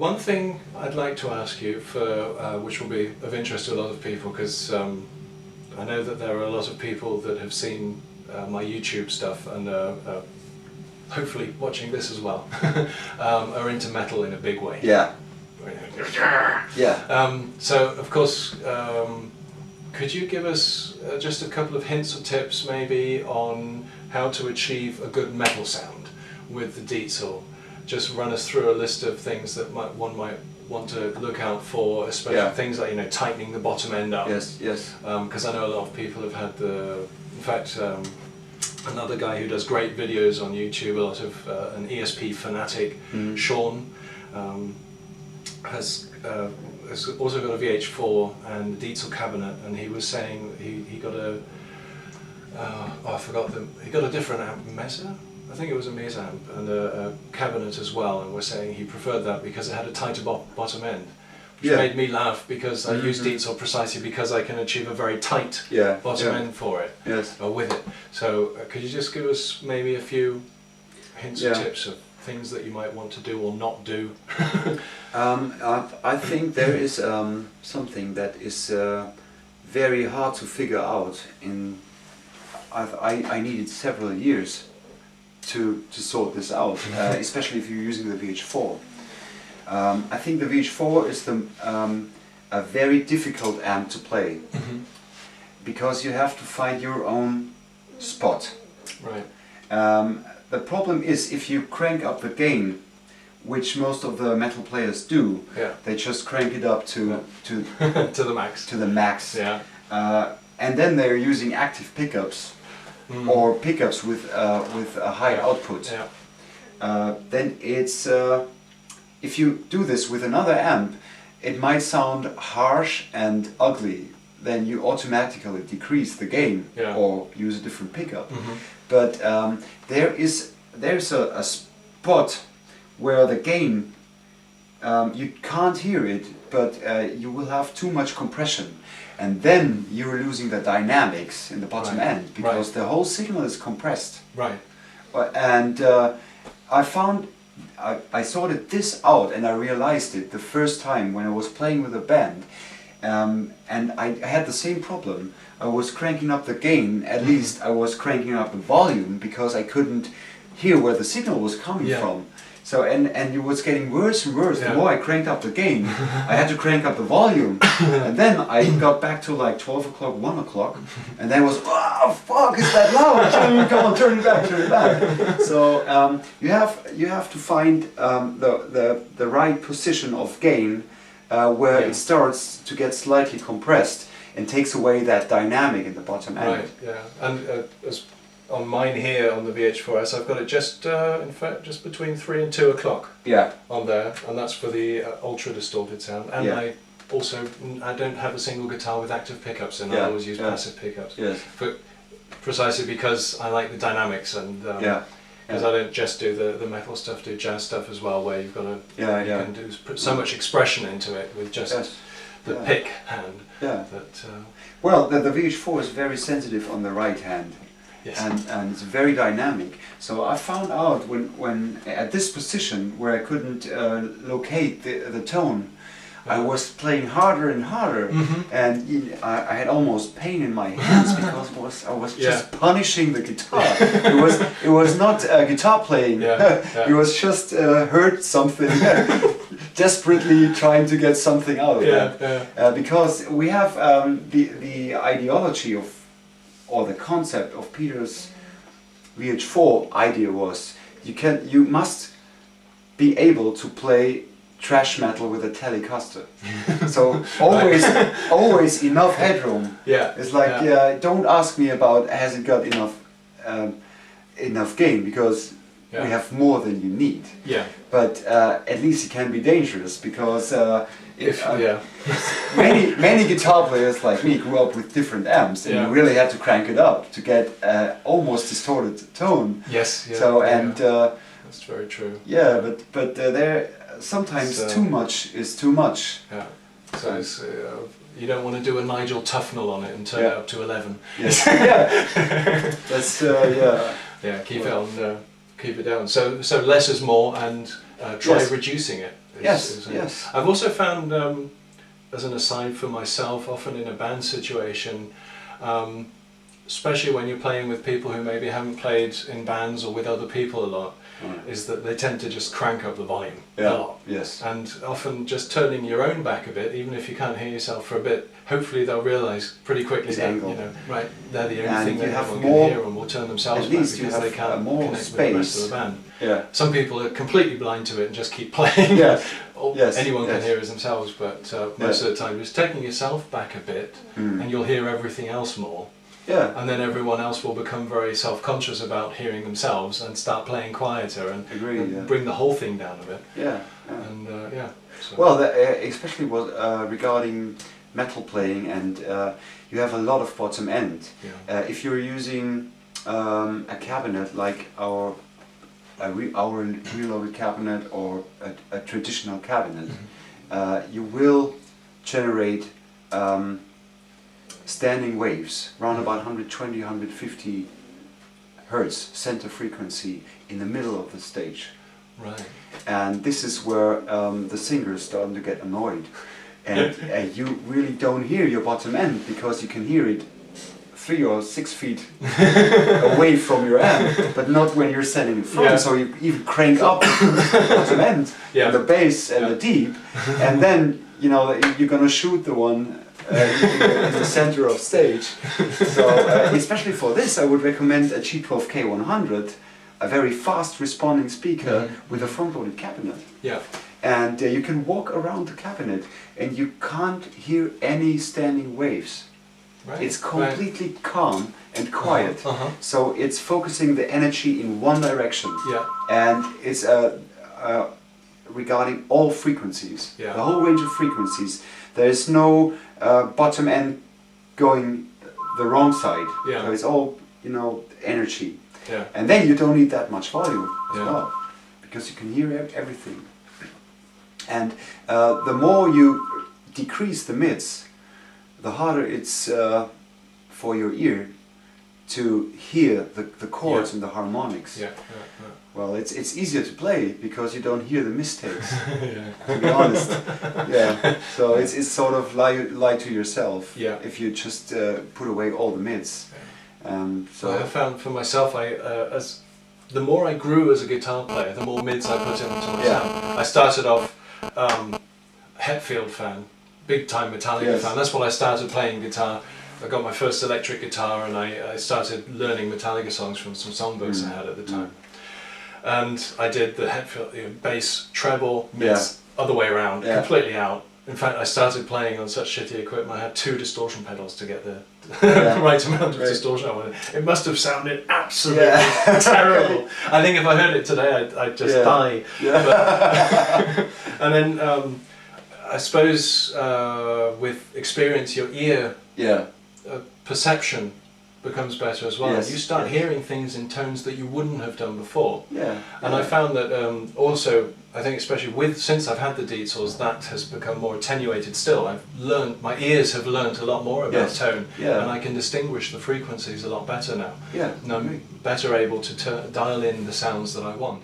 One thing I'd like to ask you, which will be of interest to a lot of people, because I know that there are a lot of people that have seen my YouTube stuff and hopefully watching this as well, are into metal in a big way. Yeah. Yeah. So, of course, could you give us just a couple of hints or tips maybe on how to achieve a good metal sound with the Diezel? Just run us through a list of things that one might want to look out for, especially things like, you know, tightening the bottom end up. Yes, yes. Because I know a lot of people have had in fact, another guy who does great videos on YouTube, a lot of an ESP fanatic, Sean, has also got a VH4 and a Diezel cabinet, and he was saying he got a I forgot he got a different amp, Mesa? I think it was a Mesa amp, and a cabinet as well, and we're saying he preferred that because it had a tighter bottom end, which made me laugh, because I use Diezel precisely because I can achieve a very tight bottom end for it, with it. So could you just give us maybe a few hints or tips of things that you might want to do or not do? I think there is something that is very hard to figure out. I needed several years to sort this out, especially if you're using the VH4. I think the VH4 is a very difficult amp to play, because you have to find your own spot. Right. The problem is, if you crank up the gain, which most of the metal players do, they just crank it up to to the max. To the max. Yeah. And then they're using active pickups or pickups with a high output. Yeah. Then it's if you do this with another amp, it might sound harsh and ugly. Then you automatically decrease the gain or use a different pickup. But there's a spot where the gain, you can't hear it, but you will have too much compression, and then you're losing the dynamics in the bottom end, because the whole signal is compressed. Right. And I sorted this out, and I realized it the first time when I was playing with a band, and I had the same problem. I was cranking up the gain, at least I was cranking up the volume, because I couldn't hear where the signal was coming from. So and it was getting worse and worse. The more I cranked up the gain, I had to crank up the volume, and then I got back to like 12 o'clock, 1 o'clock, and then was, oh fuck, is that loud? Come on, turn it back. So you have to find the right position of gain, where it starts to get slightly compressed and takes away that dynamic in the bottom end. Right. Yeah. And as on mine here on the VH4S, I've got it just in fact just between 3 and 2 o'clock. Yeah. On there, and that's for the ultra distorted sound. And I don't have a single guitar with active pickups in. I always use passive pickups. Yes. Precisely because I like the dynamics, and because I don't just do the metal stuff, do jazz stuff as well, where you've got to you can put so much expression into it with just the pick hand. Yeah. That, well, the VH4 is very sensitive on the right hand. Yes. And it's very dynamic. So I found out when at this position where I couldn't locate the tone, I was playing harder and harder, and I had almost pain in my hands, because I was just punishing the guitar. It was not guitar playing. It was just hurt something, desperately trying to get something out of it. Because we have the ideology of, or the concept of Peter's VH4 idea was, you must be able to play thrash metal with a Telecaster. So always enough headroom. It's like, don't ask me about has it got enough gain, because we have more than you need. But at least it can be dangerous, because many guitar players like me grew up with different amps, and you really had to crank it up to get almost distorted tone. That's very true. But there sometimes too much is too much. So it's, you don't want to do a Nigel Tufnell on it and turn it up to 11. Yes. That's keep it on. Keep it down. So less is more, and try reducing it. Yes, yes. I've also found, as an aside for myself, often in a band situation, especially when you're playing with people who maybe haven't played in bands or with other people a lot, is that they tend to just crank up the volume a lot. Yes. And often just turning your own back a bit, even if you can't hear yourself for a bit, hopefully they'll realise pretty quickly that, you know, right, they're the only thing that everyone can hear and will turn themselves back because they can't connect with the rest of the band. Yeah. Some people are completely blind to it and just keep playing. Yeah. Anyone can hear it themselves, but most of the time just taking yourself back a bit and you'll hear everything else more. Yeah. And then everyone else will become very self-conscious about hearing themselves and start playing quieter and, bring the whole thing down a bit. Yeah. And so. Well, especially regarding metal playing, and you have a lot of bottom end. If you're using a cabinet like our reloaded cabinet or a traditional cabinet, you will generate standing waves around about 120, 150 hertz center frequency in the middle of the stage. Right. And this is where the singer is starting to get annoyed. And you really don't hear your bottom end because you can hear it 3 or 6 feet away from your amp, but not when you're standing in front. So you even crank up the bottom end, and the bass and the deep, and then you know you're gonna shoot the one in the center of stage. So especially for this, I would recommend a G12K100, a very fast responding speaker with a front-loaded cabinet. Yeah. And you can walk around the cabinet and you can't hear any standing waves. Right. It's completely calm and quiet. So it's focusing the energy in one direction. Yeah. And it's regarding all frequencies, the whole range of frequencies. There is no bottom end going the wrong side. So it's all, you know, energy. And then you don't need that much volume as well, because you can hear everything. And the more you decrease the mids, the harder it's for your ear to hear the chords and the harmonics. Well, it's easier to play because you don't hear the mistakes, to be honest. So it's sort of lie to yourself if you just put away all the mids. So I found for myself, as the more I grew as a guitar player, the more mids I put into my sound. I started off Hetfield fan, big time Metallica fan. That's when I started playing guitar. I got my first electric guitar and I started learning Metallica songs from some songbooks I had at the time. And I did the Hetfield bass, treble, mids, other way around, completely out. In fact, I started playing on such shitty equipment, I had 2 distortion pedals to get the right amount of distortion I wanted. It must have sounded absolutely terrible. I think if I heard it today, I'd just die. But, and then I suppose with experience, your ear perception becomes better as well. You start hearing things in tones that you wouldn't have done before. And I found that also, I think especially since I've had the Diezels, that has become more attenuated still. I've learned, my ears have learned a lot more about tone, and I can distinguish the frequencies a lot better now. And I'm better able to dial in the sounds that I want.